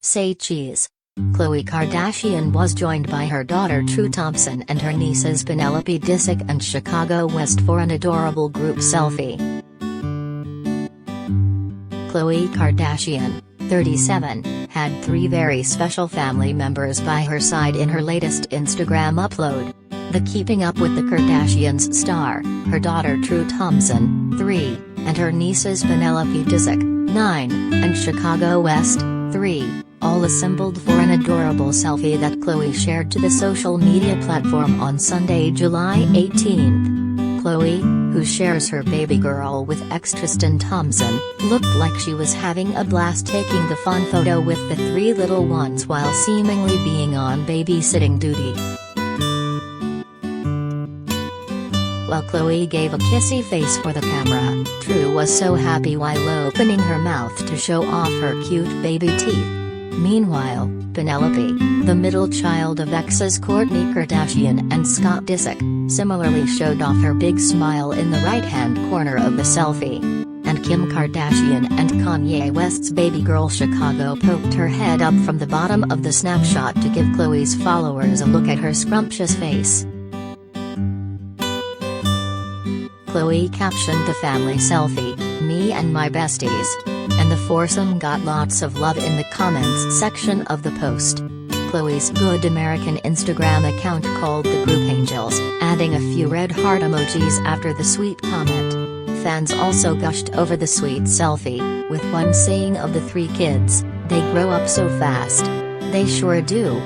Say cheese. Khloe Kardashian was joined by her daughter True Thompson and her nieces Penelope Disick and Chicago West for an adorable group selfie. Khloe Kardashian, 37, had 3 very special family members by her side in her latest Instagram upload. The Keeping Up with the Kardashians star, her daughter True Thompson, 3, and her nieces Penelope Disick, 9, and Chicago West, 3, all assembled for an adorable selfie that Khloe shared to the social media platform on Sunday, July 18. Khloe, who shares her baby girl with ex Tristan Thompson, looked like she was having a blast taking the fun photo with the 3 little ones while seemingly being on babysitting duty. While Khloe gave a kissy face for the camera, True was so happy while opening her mouth to show off her cute baby teeth. Meanwhile, Penelope, the middle child of exes Kourtney Kardashian and Scott Disick, similarly showed off her big smile in the right-hand corner of the selfie. And Kim Kardashian and Kanye West's baby girl Chicago poked her head up from the bottom of the snapshot to give Khloe's followers a look at her scrumptious face. Khloe captioned the family selfie, "Me and my besties." And the foursome got lots of love in the comments section of the post. Khloe's Good American Instagram account called the group angels, adding a few red heart emojis after the sweet comment. Fans also gushed over the sweet selfie, with one saying of the 3 kids, "They grow up so fast. They sure do."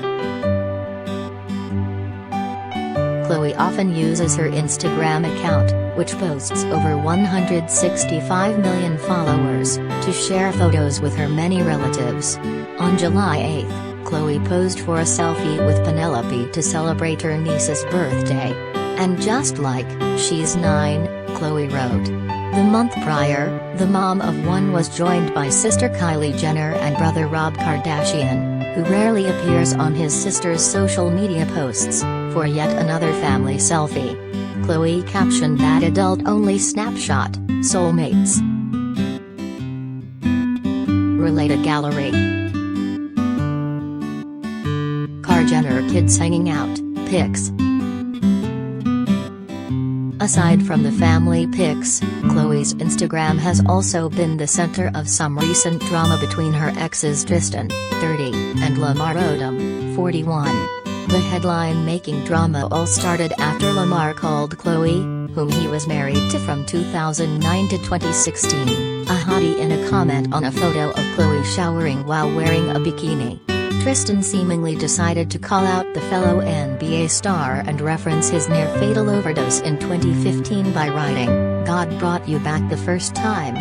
Khloe often uses her Instagram account, which boasts over 165 million followers, to share photos with her many relatives. On July 8, Khloe posed for a selfie with Penelope to celebrate her niece's birthday. And just like, she's 9, Khloe wrote. The month prior, the mom of 1 was joined by sister Kylie Jenner and brother Rob Kardashian, who rarely appears on his sister's social media posts, for yet another family selfie. Khloe captioned that adult-only snapshot, "Soulmates." Related gallery. Jenner kids hanging out, pics. Aside from the family pics, Khloe's Instagram has also been the center of some recent drama between her exes Tristan, 30, and Lamar Odom, 41. The headline-making drama all started after Lamar called Khloe, whom he was married to from 2009 to 2016, a hottie in a comment on a photo of Khloe showering while wearing a bikini. Tristan seemingly decided to call out the fellow NBA star and reference his near-fatal overdose in 2015 by writing, "God brought you back the first time.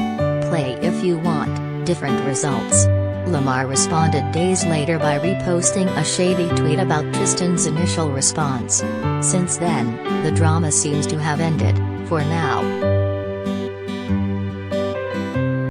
Play if you want, different results." Lamar responded days later by reposting a shady tweet about Tristan's initial response. Since then, the drama seems to have ended, for now.